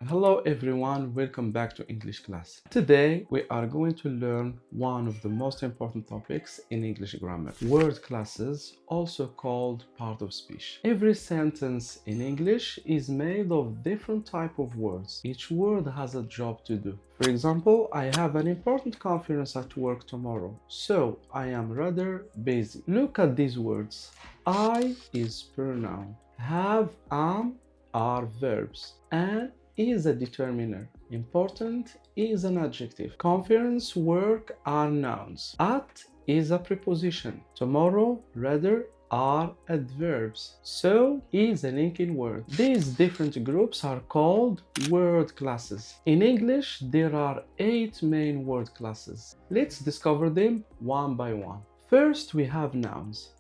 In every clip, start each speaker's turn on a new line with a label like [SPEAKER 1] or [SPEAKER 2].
[SPEAKER 1] Hello everyone, welcome back to English class. Today we are going to learn one of the most important topics in English grammar, word classes, also called part of speech. Every sentence in English is made of different type of words. Each word has a job to do. For example, I have an important conference at work tomorrow, so I am rather busy. Look at these words. I is pronoun. Have, am are verbs. And is a determiner. Important is an adjective. Conference, work are nouns. At is a preposition. Tomorrow, rather, are adverbs. So is a linking word. These different groups are called word classes. In English, there are 8 main word classes. Let's discover them one by one. First, we have nouns.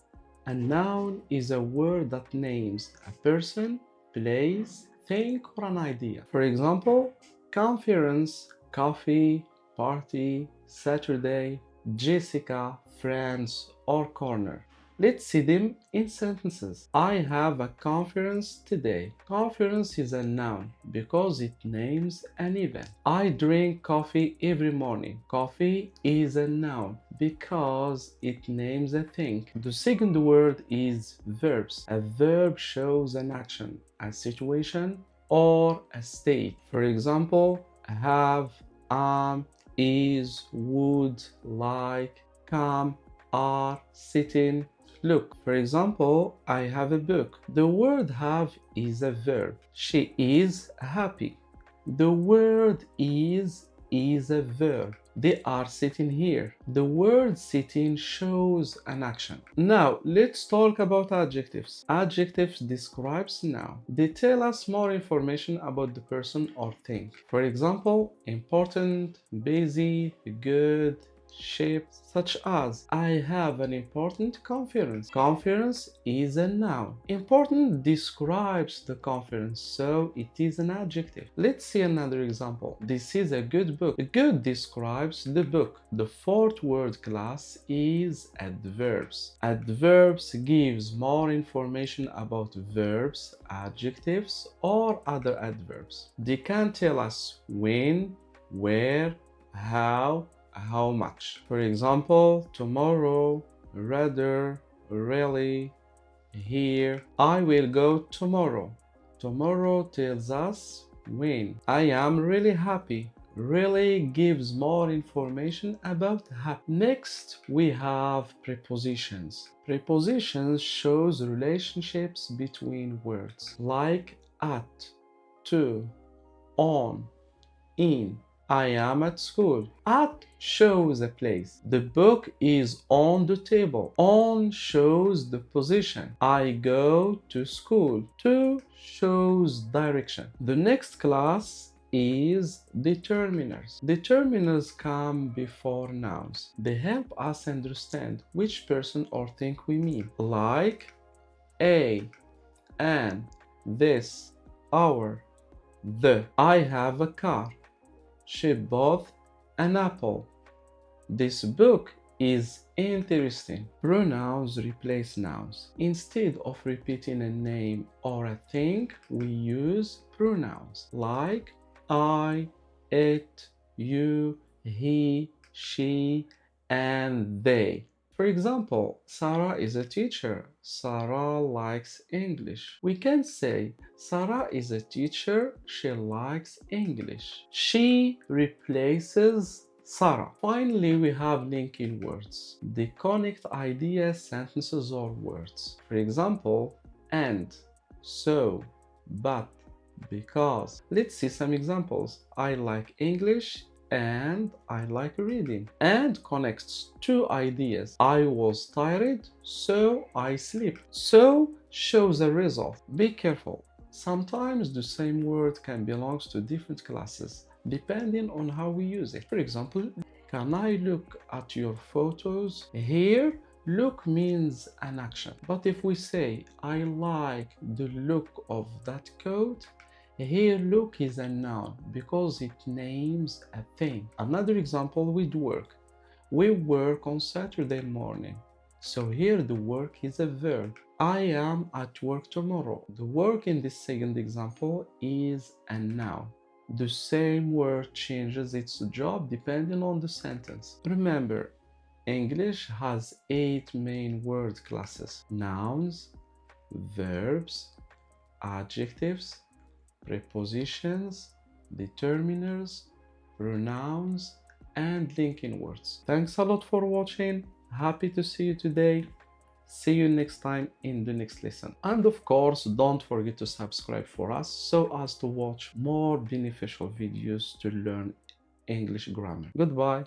[SPEAKER 1] A noun is a word that names a person, place, thing, or an idea. For example, conference, coffee, party, Saturday, Jessica, friends, or corner. Let's see them in sentences. I have a conference today. Conference is a noun because it names an event. I drink coffee every morning. Coffee is a noun because it names a thing. The second word is verbs. A verb shows an action, a situation, or a state. For example, have, am, is, would, like, come, are, sitting, look. For example, I have a book. The word have is a verb. She is happy. The word is a verb. They are sitting here. The word sitting shows an action. Now, let's talk about adjectives. Adjectives describes noun. They tell us more information about the person or thing. For example, important, busy, good, shape, such as I have an important conference. Conference is a noun. Important describes the conference, so it is an adjective. Let's see another example. This is a good book. Good describes the book. The fourth word class is adverbs. Adverbs gives more information about verbs, adjectives, or other adverbs. They can tell us when, where, how much. For example, tomorrow, rather, really, here. I will go tomorrow. Tomorrow tells us when. I am really happy. Really gives more information about happy. Next, we have prepositions. Prepositions shows relationships between words like at, to, on, in. I am at school. At shows a place. The book is on the table. On shows the position. I go to school. To shows direction. The next class is determiners. Determiners come before nouns. They help us understand which person or thing we mean, like a, an, this, our, the. I have a car. She bought an apple. This book is interesting. Pronouns replace nouns. Instead of repeating a name or a thing, we use pronouns like I, it, you, he, she, and they. For example, Sarah is a teacher. Sarah likes English. We can say Sarah is a teacher. She likes English. She replaces Sarah. Finally, we have linking words. They connect ideas, sentences, or words. For example, and, so, but, because. Let's see some examples. I like English and I like reading. And connects two ideas. I was tired, so I sleep. So shows a result. Be careful. Sometimes the same word can belong to different classes depending on how we use it. For example, can I look at your photos? Here, look means an action. But if we say, I like the look of that coat, here look is a noun because it names a thing. Another example with work. We work on Saturday morning. So here the work is a verb. I am at work tomorrow. The work in this second example is a noun. the same word changes its job depending on the sentence. Remember, English has 8 main word classes: nouns, verbs, adjectives, prepositions, determiners, pronouns, and linking words. Thanks a lot for watching. Happy to see you today. See you next time in the next lesson. And of course, don't forget to subscribe for us so as to watch more beneficial videos to learn English grammar. Goodbye.